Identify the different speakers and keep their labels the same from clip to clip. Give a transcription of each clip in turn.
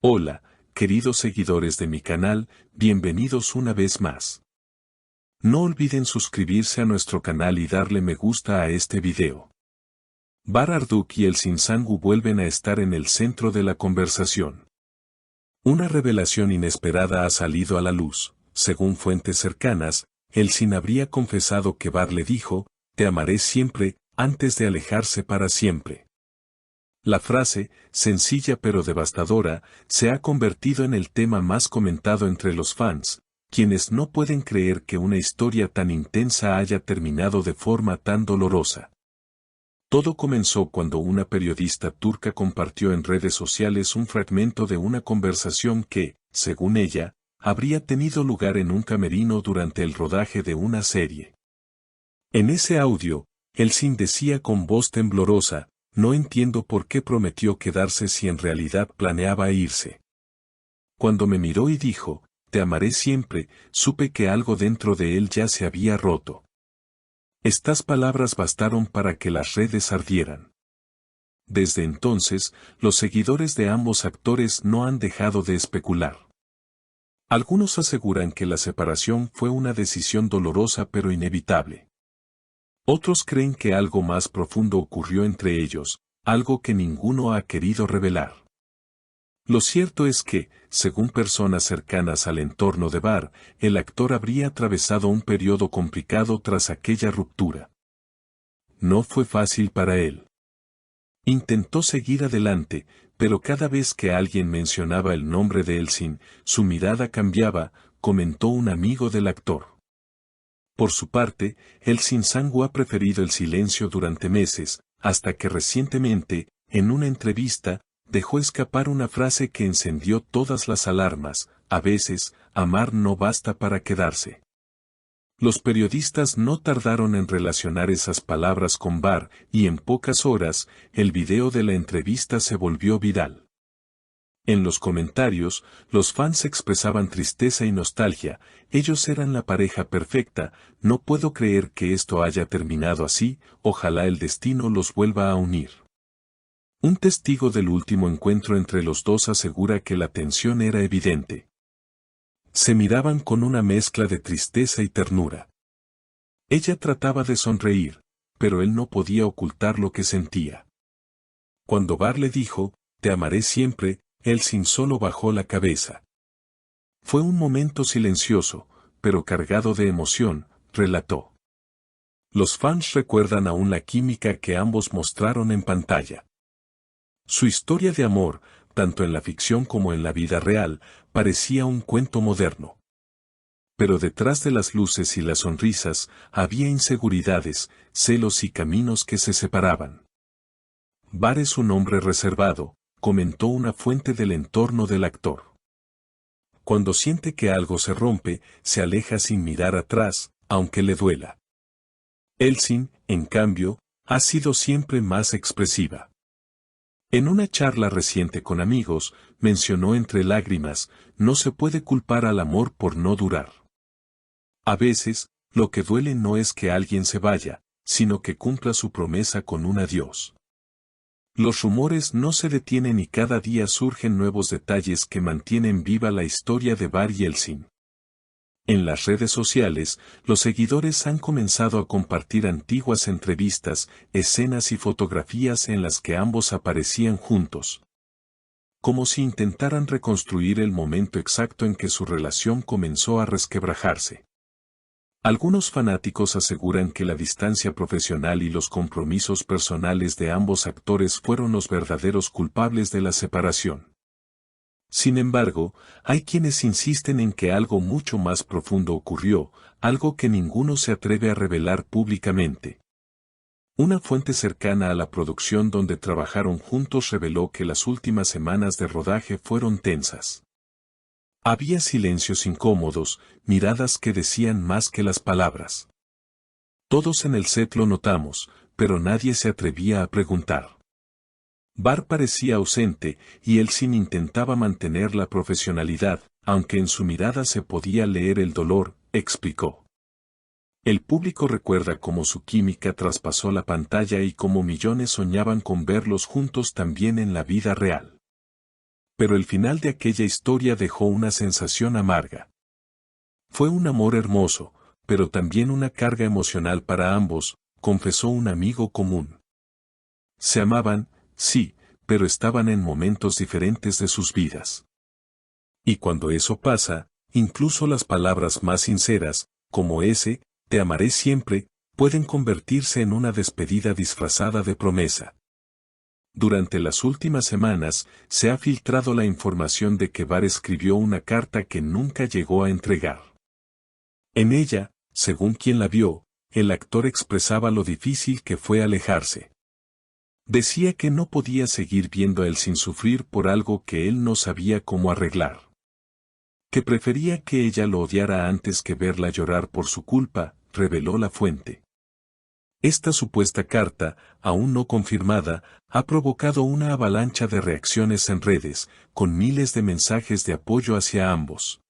Speaker 1: Hola, queridos seguidores de mi canal, bienvenidos una vez más. No olviden suscribirse a nuestro canal y darle me gusta a este video. Bar Marduk y Elçin Sangu vuelven a estar en el centro de la conversación. Una revelación inesperada ha salido a la luz. Según fuentes cercanas, Elçin habría confesado que Bar le dijo, "Te amaré siempre", antes de alejarse para siempre. La frase, sencilla pero devastadora, se ha convertido en el tema más comentado entre los fans, quienes no pueden creer que una historia tan intensa haya terminado de forma tan dolorosa. Todo comenzó cuando una periodista turca compartió en redes sociales un fragmento de una conversación que, según ella, habría tenido lugar en un camerino durante el rodaje de una serie. En ese audio, Elçin decía con voz temblorosa, "No entiendo por qué prometió quedarse si en realidad planeaba irse. Cuando me miró y dijo, 'Te amaré siempre', supe que algo dentro de él ya se había roto". Estas palabras bastaron para que las redes ardieran. Desde entonces, los seguidores de ambos actores no han dejado de especular. Algunos aseguran que la separación fue una decisión dolorosa pero inevitable. Otros creen que algo más profundo ocurrió entre ellos, algo que ninguno ha querido revelar. Lo cierto es que, según personas cercanas al entorno de Bar, el actor habría atravesado un periodo complicado tras aquella ruptura. No fue fácil para él. Intentó seguir adelante, pero cada vez que alguien mencionaba el nombre de Elçin, su mirada cambiaba, comentó un amigo del actor. Por su parte, Elçin Sangu ha preferido el silencio durante meses, hasta que recientemente, en una entrevista, dejó escapar una frase que encendió todas las alarmas: "A veces, amar no basta para quedarse". Los periodistas no tardaron en relacionar esas palabras con Bar, y en pocas horas, el video de la entrevista se volvió viral. En los comentarios, los fans expresaban tristeza y nostalgia. "Ellos eran la pareja perfecta, no puedo creer que esto haya terminado así, ojalá el destino los vuelva a unir". Un testigo del último encuentro entre los dos asegura que la tensión era evidente. Se miraban con una mezcla de tristeza y ternura. Ella trataba de sonreír, pero él no podía ocultar lo que sentía. Cuando Bar le dijo, "Te amaré siempre", Elçin solo bajó la cabeza. Fue un momento silencioso, pero cargado de emoción, relató. Los fans recuerdan aún la química que ambos mostraron en pantalla. Su historia de amor, tanto en la ficción como en la vida real, parecía un cuento moderno. Pero detrás de las luces y las sonrisas, había inseguridades, celos y caminos que se separaban. Bar es un hombre reservado, comentó una fuente del entorno del actor. Cuando siente que algo se rompe, se aleja sin mirar atrás, aunque le duela. Elçin, en cambio, ha sido siempre más expresiva. En una charla reciente con amigos, mencionó entre lágrimas, "No se puede culpar al amor por no durar. A veces, lo que duele no es que alguien se vaya, sino que cumpla su promesa con un adiós". Los rumores no se detienen y cada día surgen nuevos detalles que mantienen viva la historia de Bar y Elçin. En las redes sociales, los seguidores han comenzado a compartir antiguas entrevistas, escenas y fotografías en las que ambos aparecían juntos. Como si intentaran reconstruir el momento exacto en que su relación comenzó a resquebrajarse. Algunos fanáticos aseguran que la distancia profesional y los compromisos personales de ambos actores fueron los verdaderos culpables de la separación. Sin embargo, hay quienes insisten en que algo mucho más profundo ocurrió, algo que ninguno se atreve a revelar públicamente. Una fuente cercana a la producción donde trabajaron juntos reveló que las últimas semanas de rodaje fueron tensas. Había silencios incómodos, miradas que decían más que las palabras. Todos en el set lo notamos, pero nadie se atrevía a preguntar. Bar parecía ausente, y Elçin intentaba mantener la profesionalidad, aunque en su mirada se podía leer el dolor, explicó. El público recuerda cómo su química traspasó la pantalla y cómo millones soñaban con verlos juntos también en la vida real. Pero el final de aquella historia dejó una sensación amarga. Fue un amor hermoso, pero también una carga emocional para ambos, confesó un amigo común. Se amaban, sí, pero estaban en momentos diferentes de sus vidas. Y cuando eso pasa, incluso las palabras más sinceras, como ese, te amaré siempre, pueden convertirse en una despedida disfrazada de promesa. Durante las últimas semanas, se ha filtrado la información de que Var escribió una carta que nunca llegó a entregar. En ella, según quien la vio, el actor expresaba lo difícil que fue alejarse. Decía que no podía seguir viendo a él sin sufrir por algo que él no sabía cómo arreglar. Que prefería que ella lo odiara antes que verla llorar por su culpa, reveló la fuente. Esta supuesta carta, aún no confirmada, ha provocado una avalancha de reacciones en redes, con miles de mensajes de apoyo hacia ambos.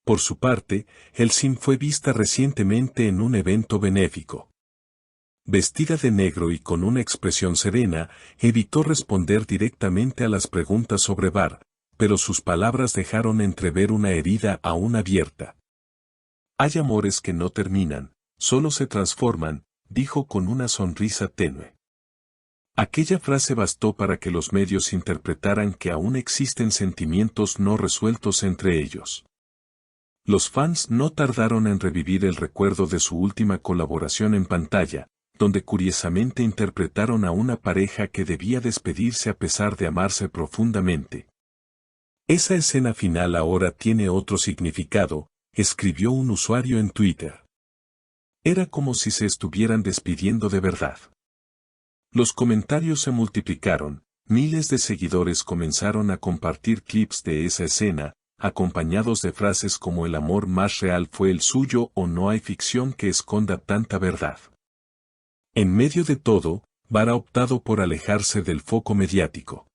Speaker 1: Por su parte, Elsin fue vista recientemente en un evento benéfico. Vestida de negro y con una expresión serena, evitó responder directamente a las preguntas sobre Var, pero sus palabras dejaron entrever una herida aún abierta. Hay amores que no terminan, solo se transforman, dijo con una sonrisa tenue. Aquella frase bastó para que los medios interpretaran que aún existen sentimientos no resueltos entre ellos. Los fans no tardaron en revivir el recuerdo de su última colaboración en pantalla, donde curiosamente interpretaron a una pareja que debía despedirse a pesar de amarse profundamente. Esa escena final ahora tiene otro significado, escribió un usuario en Twitter. Era como si se estuvieran despidiendo de verdad. Los comentarios se multiplicaron, miles de seguidores comenzaron a compartir clips de esa escena, acompañados de frases como el amor más real fue el suyo o no hay ficción que esconda tanta verdad. En medio de todo, Var ha optado por alejarse del foco mediático.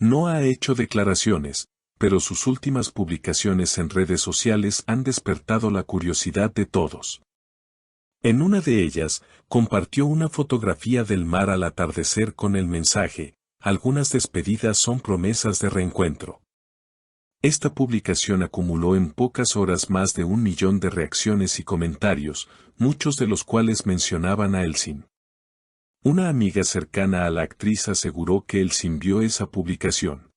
Speaker 1: No ha hecho declaraciones, pero sus últimas publicaciones en redes sociales han despertado la curiosidad de todos. En una de ellas, compartió una fotografía del mar al atardecer con el mensaje, algunas despedidas son promesas de reencuentro. Esta publicación acumuló en pocas horas más de 1 millón de reacciones y comentarios, muchos de los cuales mencionaban a Elsin. Una amiga cercana a la actriz aseguró que Elsin vio esa publicación.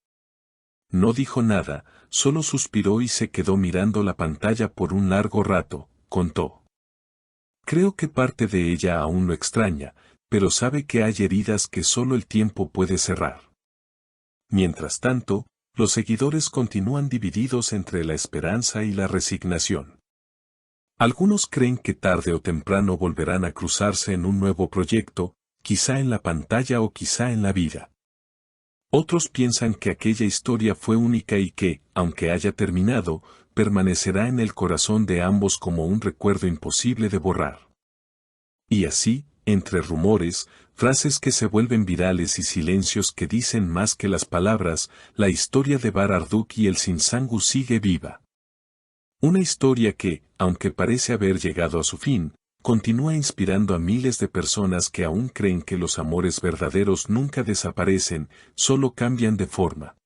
Speaker 1: No dijo nada, solo suspiró y se quedó mirando la pantalla por un largo rato, contó. Creo que parte de ella aún lo extraña, pero sabe que hay heridas que solo el tiempo puede cerrar. Mientras tanto, los seguidores continúan divididos entre la esperanza y la resignación. Algunos creen que tarde o temprano volverán a cruzarse en un nuevo proyecto, quizá en la pantalla o quizá en la vida. Otros piensan que aquella historia fue única y que, aunque haya terminado, permanecerá en el corazón de ambos como un recuerdo imposible de borrar. Y así, entre rumores, frases que se vuelven virales y silencios que dicen más que las palabras, la historia de Var Arduk y Elsin Sangu sigue viva. Una historia que, aunque parece haber llegado a su fin, continúa inspirando a miles de personas que aún creen que los amores verdaderos nunca desaparecen, solo cambian de forma.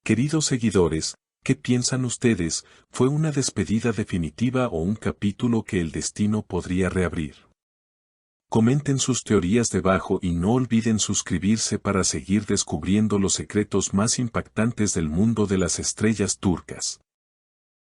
Speaker 1: Queridos seguidores, ¿qué piensan ustedes? ¿Fue una despedida definitiva o un capítulo que el destino podría reabrir? Comenten sus teorías debajo y no olviden suscribirse para seguir descubriendo los secretos más impactantes del mundo de las estrellas turcas.